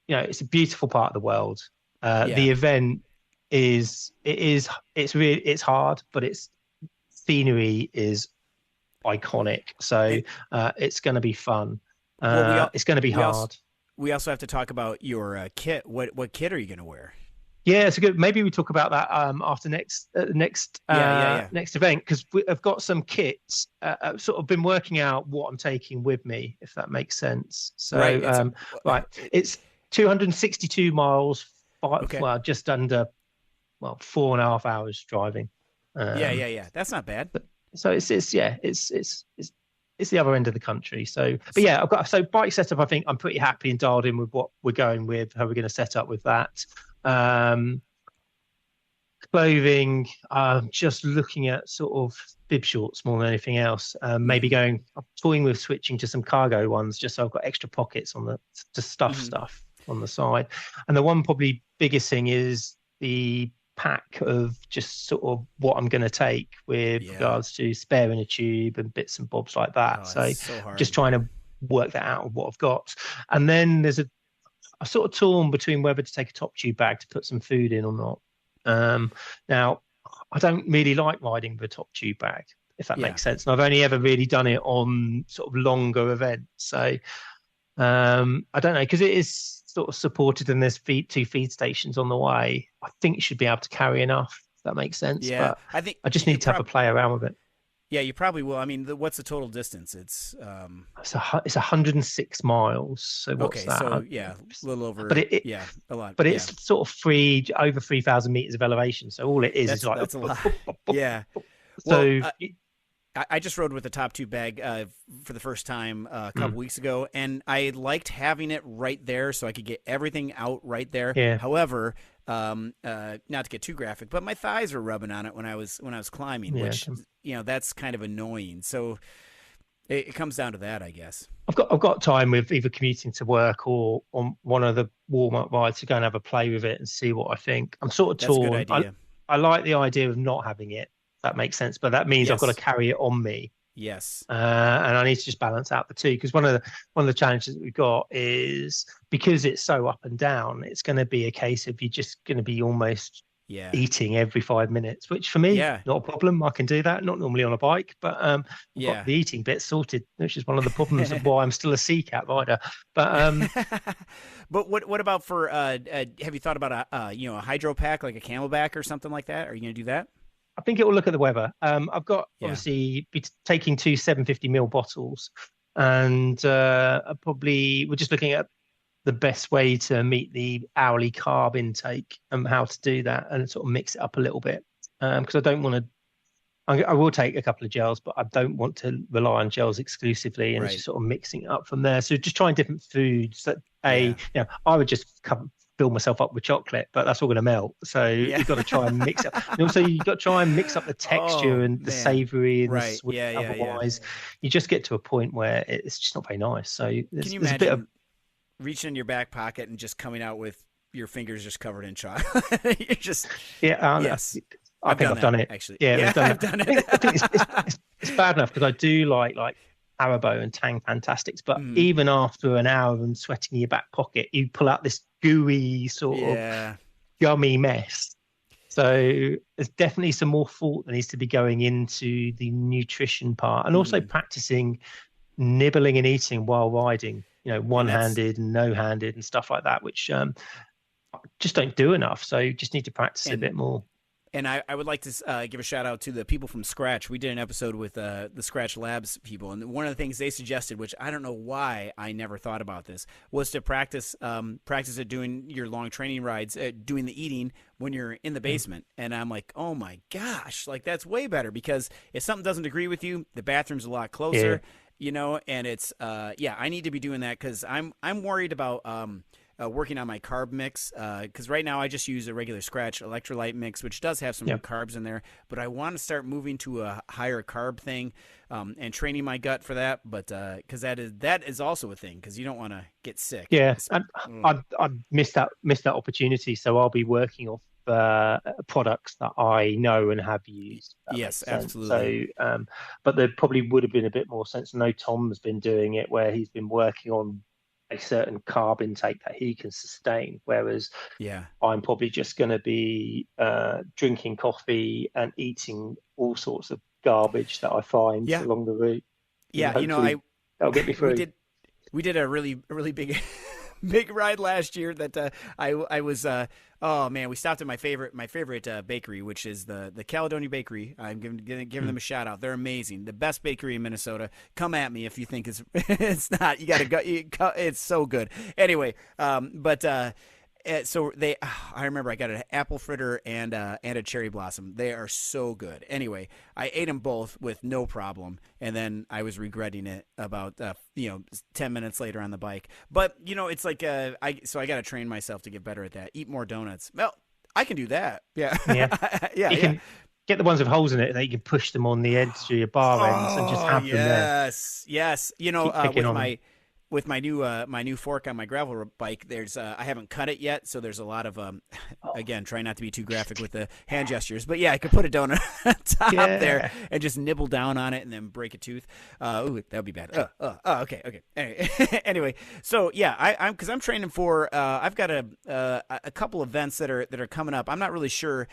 it's a beautiful part of the world. The event it's hard, but its scenery is iconic. So it's going to be fun. It's going to be hard. We also have to talk about your kit. What kit are you going to wear? Yeah, it's good. Maybe we talk about that after next event, because I've got some kits. I've sort of been working out what I'm taking with me, if that makes sense. So it's 262 miles. Well, just under 4.5 hours driving. That's not bad. So it's the other end of the country. So, but yeah, I've got bike setup. I think I'm pretty happy and dialed in with what we're going with, how we're going to set up with that. Clothing, just looking at sort of bib shorts more than anything else. Maybe I'm toying with switching to some cargo ones, just so I've got extra pockets on stuff on the side. And the one probably biggest thing is the pack of just sort of what I'm going to take with regards to spare in a tube and bits and bobs like that. So just trying to work that out of what I've got. And then there's a sort of torn between whether to take a top tube bag to put some food in or not. Now, I don't really like riding with a top tube bag, if that makes sense. And I've only ever really done it on sort of longer events. So I don't know, because it is sort of supported and there's two feed stations on the way. I think you should be able to carry enough, if that makes sense. Yeah, but I just need to have a play around with it. Yeah, you probably will. I mean, what's the total distance? It's 106 miles. So what's that? So a little over. But a lot. But it's sort of over 3,000 meters of elevation. So all it is like that's a lot. Yeah. So. I just rode with the top tube bag for the first time a couple weeks ago, and I liked having it right there so I could get everything out right there. Yeah. However, not to get too graphic, but my thighs were rubbing on it when I was climbing, which that's kind of annoying. So it comes down to that, I guess. I've got time with either commuting to work or on one of the warm-up rides to go and have a play with it and see what I think. I'm sort of torn. That's a good idea. I like the idea of not having it. That makes sense, but that means I've got to carry it on me. Yes, and I need to just balance out the two, because one of the challenges that we've got is because it's so up and down. It's going to be a case of you're just going to be almost eating every 5 minutes, which for me not a problem. I can do that. Not normally on a bike, but got the eating bit sorted, which is one of the problems of why I'm still a CCAT rider. But but what about for have you thought about a hydro pack, like a Camelback or something like that? Are you going to do that? I think it will look at the weather. I've got obviously taking 2 750ml bottles, and probably we're just looking at the best way to meet the hourly carb intake and how to do that, and sort of mix it up a little bit. Because I don't want to. I will take a couple of gels, but I don't want to rely on gels exclusively, and just sort of mixing it up from there. So just trying different foods that I would just fill myself up with chocolate, but that's all going to melt. So you've got to try and mix up. And also, you've got to try and mix up the texture and the savoury and the sweet. Otherwise, you just get to a point where it's just not very nice. So can you imagine a bit of reaching in your back pocket and just coming out with your fingers just covered in chocolate? You're just yes. I think I've done it. Actually, I've done it. I think it's bad enough because I do like Haribo and Tang Fantastics, but even after an hour of sweating in your back pocket, you pull out this gooey sort of gummy mess. So there's definitely some more thought that needs to be going into the nutrition part, and also practicing nibbling and eating while riding. One-handed and no-handed and stuff like that, which just don't do enough. So you just need to practice a bit more. And I would like to give a shout out to the people from Scratch. We did an episode with the Scratch Labs people, and one of the things they suggested, which I don't know why I never thought about this, was to practice at doing your long training rides, doing the eating when you're in the basement. And I'm like, oh my gosh, like that's way better, because if something doesn't agree with you, the bathroom's a lot closer, and it's I need to be doing that, because I'm worried about working on my carb mix, because right now I just use a regular scratch electrolyte mix, which does have some good carbs in there, but I want to start moving to a higher carb thing, and training my gut for that. But because that is also a thing, because you don't want to get sick. Yeah, and I missed that opportunity, so I'll be working off products that I know and have used. Yes, absolutely. So, but there probably would have been a bit more sense. I know Tom has been doing it where he's been working on a certain carb intake that he can sustain, whereas I'm probably just going to be drinking coffee and eating all sorts of garbage that I find along the route. Yeah, that'll get me through. We did a really big big ride last year that I was oh man, we stopped at my favorite bakery, which is the Caledonia Bakery. I'm giving them a shout out. They're amazing, the best bakery in Minnesota. Come at me if you think it's not. You gotta go. It's so good. Anyway, so I remember I got an apple fritter and a cherry blossom. They are so good. Anyway, I ate them both with no problem, and then I was regretting it about 10 minutes later on the bike. But it's like I got to train myself to get better at that. Eat more donuts. Well, I can do that. Yeah, yeah. You can get the ones with holes in it that you can push them on the edge of your bar ends and just have them there. Yes. With my new fork on my gravel bike, there's I haven't cut it yet, so there's a lot of again, try not to be too graphic with the hand gestures, but I could put a donut on top there and just nibble down on it and then break a tooth. Ooh, that would be bad. Okay. Anyway, so I'm training for I've got a couple events that are coming up. I'm not really sure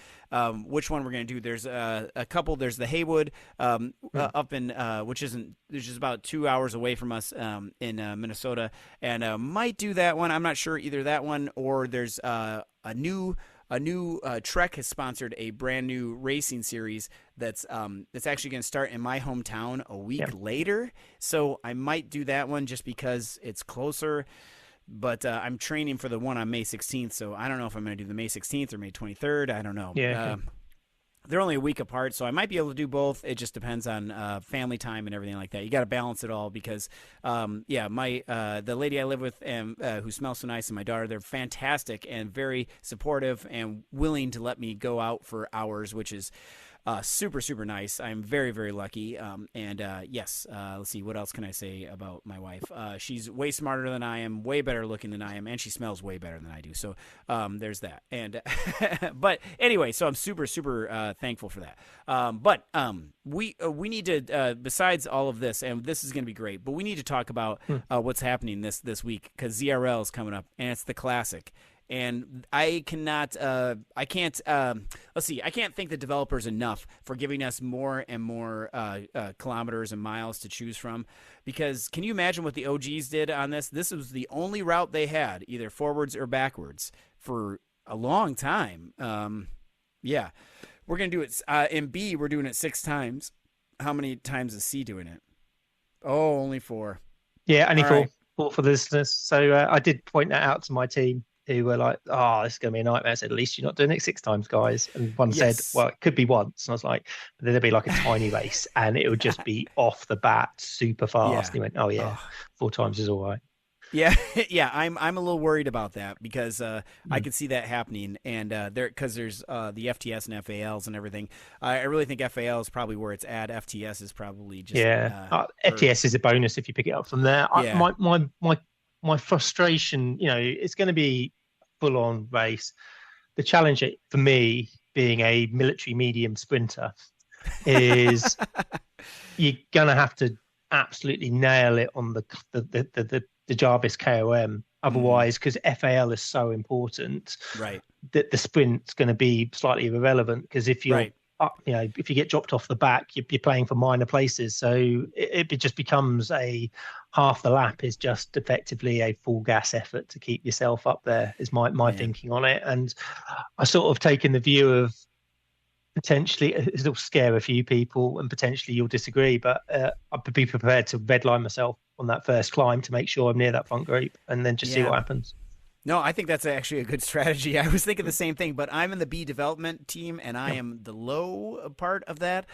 which one we're going to do. There's a couple. There's the Haywood up in which is about 2 hours away from us in Minnesota, and might do that one. I'm not sure, either that one or there's a new Trek has sponsored a brand new racing series that's actually going to start in my hometown a week later. So I might do that one just because it's closer. But I'm training for the one on May 16th, so I don't know if I'm going to do the May 16th or May 23rd. I don't know. They're only a week apart, so I might be able to do both. It just depends on family time and everything like that. You got to balance it all because, the lady I live with and who smells so nice, and my daughter, they're fantastic and very supportive and willing to let me go out for hours, which is super, super nice. I'm very, very lucky. Let's see, what else can I say about my wife? She's way smarter than I am, way better looking than I am, and she smells way better than I do. So there's that. And but anyway, so I'm super, super thankful for that. We need to, besides all of this, and this is going to be great, but we need to talk about what's happening this week, because ZRL is coming up, and it's the Classic. And I can't thank the developers enough for giving us more and more kilometers and miles to choose from. Because can you imagine what the OGs did on this? This was the only route they had, either forwards or backwards, for a long time. We're going to do it. In B, we're doing it 6 times. How many times is C doing it? Oh, only 4. Yeah, only 4. Right. 4 for the listeners. So I did point that out to my team, who were like, "Oh, this is going to be a nightmare." I said, "At least you're not doing it 6 times, guys." And one said, "Well, it could be once." And I was like, "But then there'd be like a tiny race, and it would just be off the bat, super fast." And he went, "Oh yeah, 4 times is all right." Yeah, I'm a little worried about that because I could see that happening, and there's the FTS and FALs and everything. I really think FAL is probably where it's at. FTS is probably just FTS is a bonus if you pick it up from there. My frustration, it's going to be a full-on race. The challenge for me, being a military medium sprinter, is you're going to have to absolutely nail it on the Jarvis KOM. Otherwise, because FAL is so important, right, that the sprint's going to be slightly irrelevant. Because if you're if you get dropped off the back, you're playing for minor places. So it just becomes half the lap is just effectively a full gas effort to keep yourself up there, is my thinking on it. And I sort of taken the view of potentially, it'll scare a few people and potentially you'll disagree, but I'd be prepared to redline myself on that first climb to make sure I'm near that front group and then just see what happens. No, I think that's actually a good strategy. I was thinking the same thing, but I'm in the B development team, and I am the low part of that.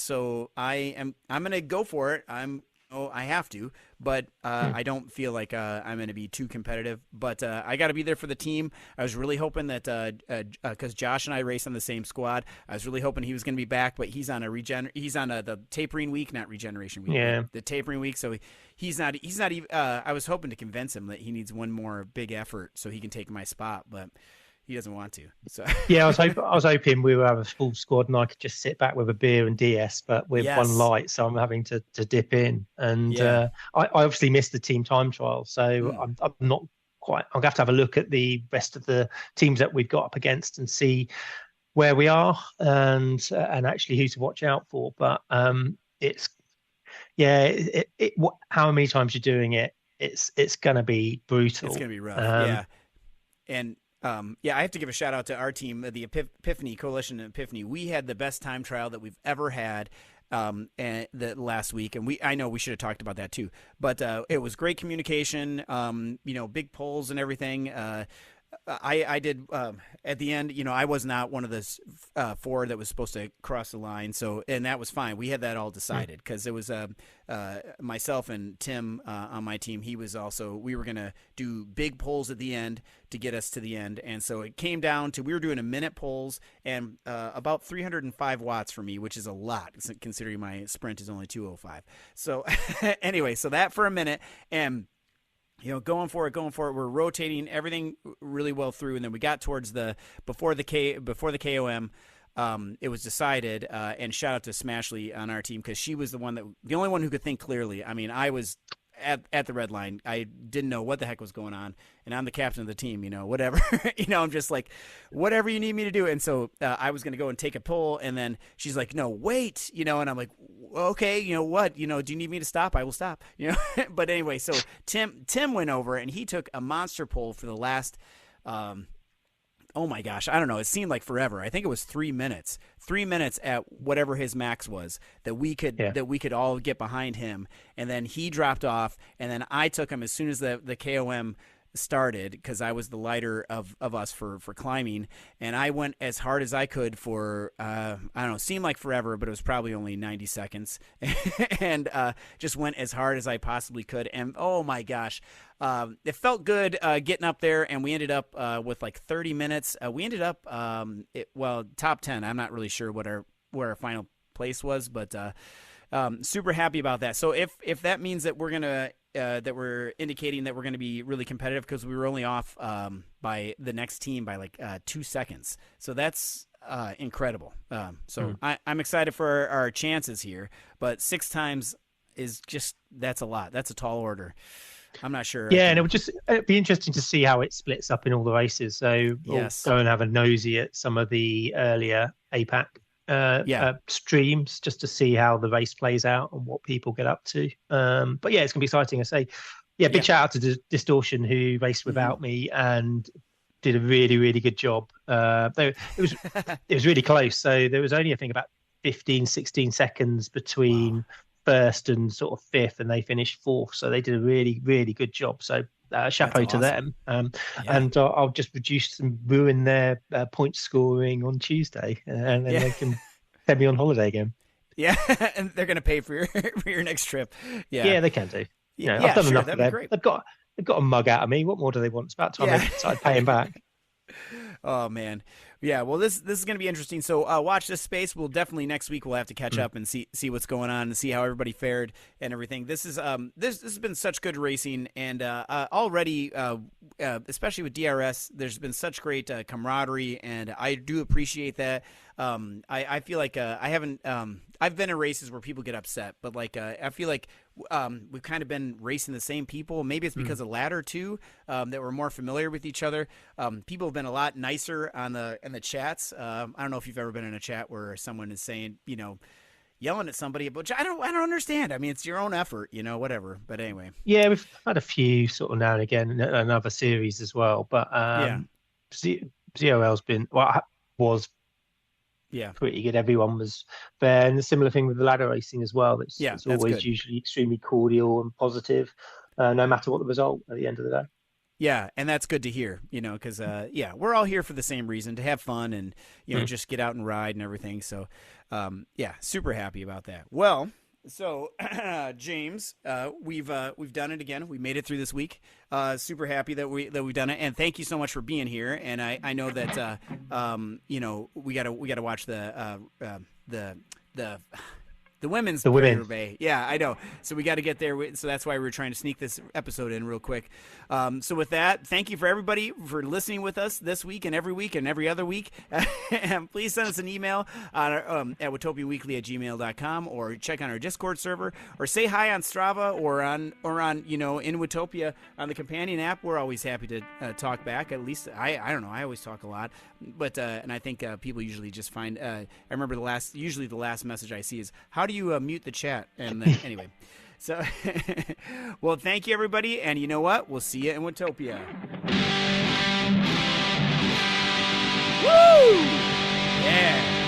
So I'm going to go for it. I'm I have to, but I don't feel like I'm going to be too competitive. But I got to be there for the team. I was really hoping that because Josh and I race on the same squad, I was really hoping he was going to be back. But he's on the tapering week, not regeneration week. Yeah, the tapering week. So he's not even. I was hoping to convince him that he needs one more big effort so he can take my spot, but he doesn't want to. So yeah, I was hoping we would have a full squad and I could just sit back with a beer and DS, but with one light, so I'm having to dip in. And I obviously missed the team time trial, so I'm not quite. I'm going to have a look at the rest of the teams that we've got up against and see where we are and actually who to watch out for. But it's how many times you're doing it, it's going to be brutal. It's going to be rough. And. I have to give a shout out to our team, the Epiphany Coalition Epiphany. We had the best time trial that we've ever had the last week, and I know we should have talked about that too. But it was great communication, big polls and everything. I did at the end. I was not one of the 4 that was supposed to cross the line, and that was fine. We had that all decided because it was myself and Tim on my team. We were gonna do big polls at the end to get us to the end, and so it came down to we were doing a minute polls and about 305 watts for me, which is a lot considering my sprint is only 205. So anyway, so that for a minute and. Going for it. We're rotating everything really well through, and then we got towards before the KOM. It was decided, and shout out to Smashley on our team because she was the only one who could think clearly. I mean, I was at the red line. I didn't know what the heck was going on, and I'm the captain of the team. Whatever. I'm just like, whatever you need me to do. And so I was going to go and take a pull, and then she's like, no, wait. And I'm like, okay, what? Do you need me to stop? I will stop. But anyway, so Tim went over and he took a monster pull for the last. Oh my gosh, I don't know. It seemed like forever. I think it was 3 minutes. 3 minutes at whatever his max was that we could all get behind him. And then he dropped off, and then I took him as soon as the KOM started because I was the lighter of us for climbing, and I went as hard as I could for I don't know, seemed like forever, but it was probably only 90 seconds, and just went as hard as I possibly could. And oh my gosh, it felt good getting up there, and we ended up with like 30 minutes. We ended up top 10. I'm not really sure where our final place was, but super happy about that. So if that means that we're gonna that we're indicating that we're going to be really competitive because we were only off by the next team by like 2 seconds. So that's incredible. I'm excited for our chances here, but 6 times is that's a lot. That's a tall order. I'm not sure. Yeah, and it'd be interesting to see how it splits up in all the races. So we'll go and have a nosy at some of the earlier APAC streams just to see how the race plays out and what people get up to. But yeah, it's gonna be exciting. I say, big shout out to Distortion who raced without me and did a really, really good job. It was really close. So there was only I think about 15, 16 seconds between first and sort of fifth, and they finished fourth. So they did a really, really good job. So chapeau to them. And I'll just reduce and ruin their point scoring on Tuesday, and then they can send me on holiday again. Yeah, and they're going to pay for your next trip. Yeah, they can do. I've done enough for them. They've got a mug out of me. What more do they want? It's about time they started paying back. Oh man, yeah. Well, this is going to be interesting. So watch this space. We'll definitely next week we'll have to catch up and see what's going on and see how everybody fared and everything. This is this has been such good racing, and already especially with DRS, there's been such great camaraderie, and I do appreciate that. I feel like I haven't I've been in races where people get upset, but like I feel like we've kind of been racing the same people. Maybe it's because of ladder too, that we're more familiar with each other. People have been a lot nicer in the chats. I don't know if you've ever been in a chat where someone is saying, yelling at somebody, but I don't understand. I mean, it's your own effort, whatever. But anyway. Yeah, we've had a few sort of now and again in another series as well. But ZRL's been was pretty good. Everyone was there, and a similar thing with the ladder racing as well. It's always usually extremely cordial and positive, no matter what the result at the end of the day. Yeah, and that's good to hear, because we're all here for the same reason, to have fun and just get out and ride and everything. So super happy about that. Well, So, James, we've done it again. We made it through this week. Super happy that we've done it, and thank you so much for being here. And I know that we gotta watch the women's Paris-Roubaix. Yeah, I know. So we got to get there. So that's why we were trying to sneak this episode in real quick. So with that, thank you for everybody for listening with us this week and every other week. And please send us an email on at WatopianWeekly@gmail.com, or check on our Discord server, or say hi on Strava or on in Watopia on the companion app. We're always happy to talk back. At least I don't know. I always talk a lot, but and I think people usually just find. I remember the last message I see is, how do you mute the chat? And then anyway, so well, thank you everybody, and you know what? We'll see you in Watopia. Woo! Yeah.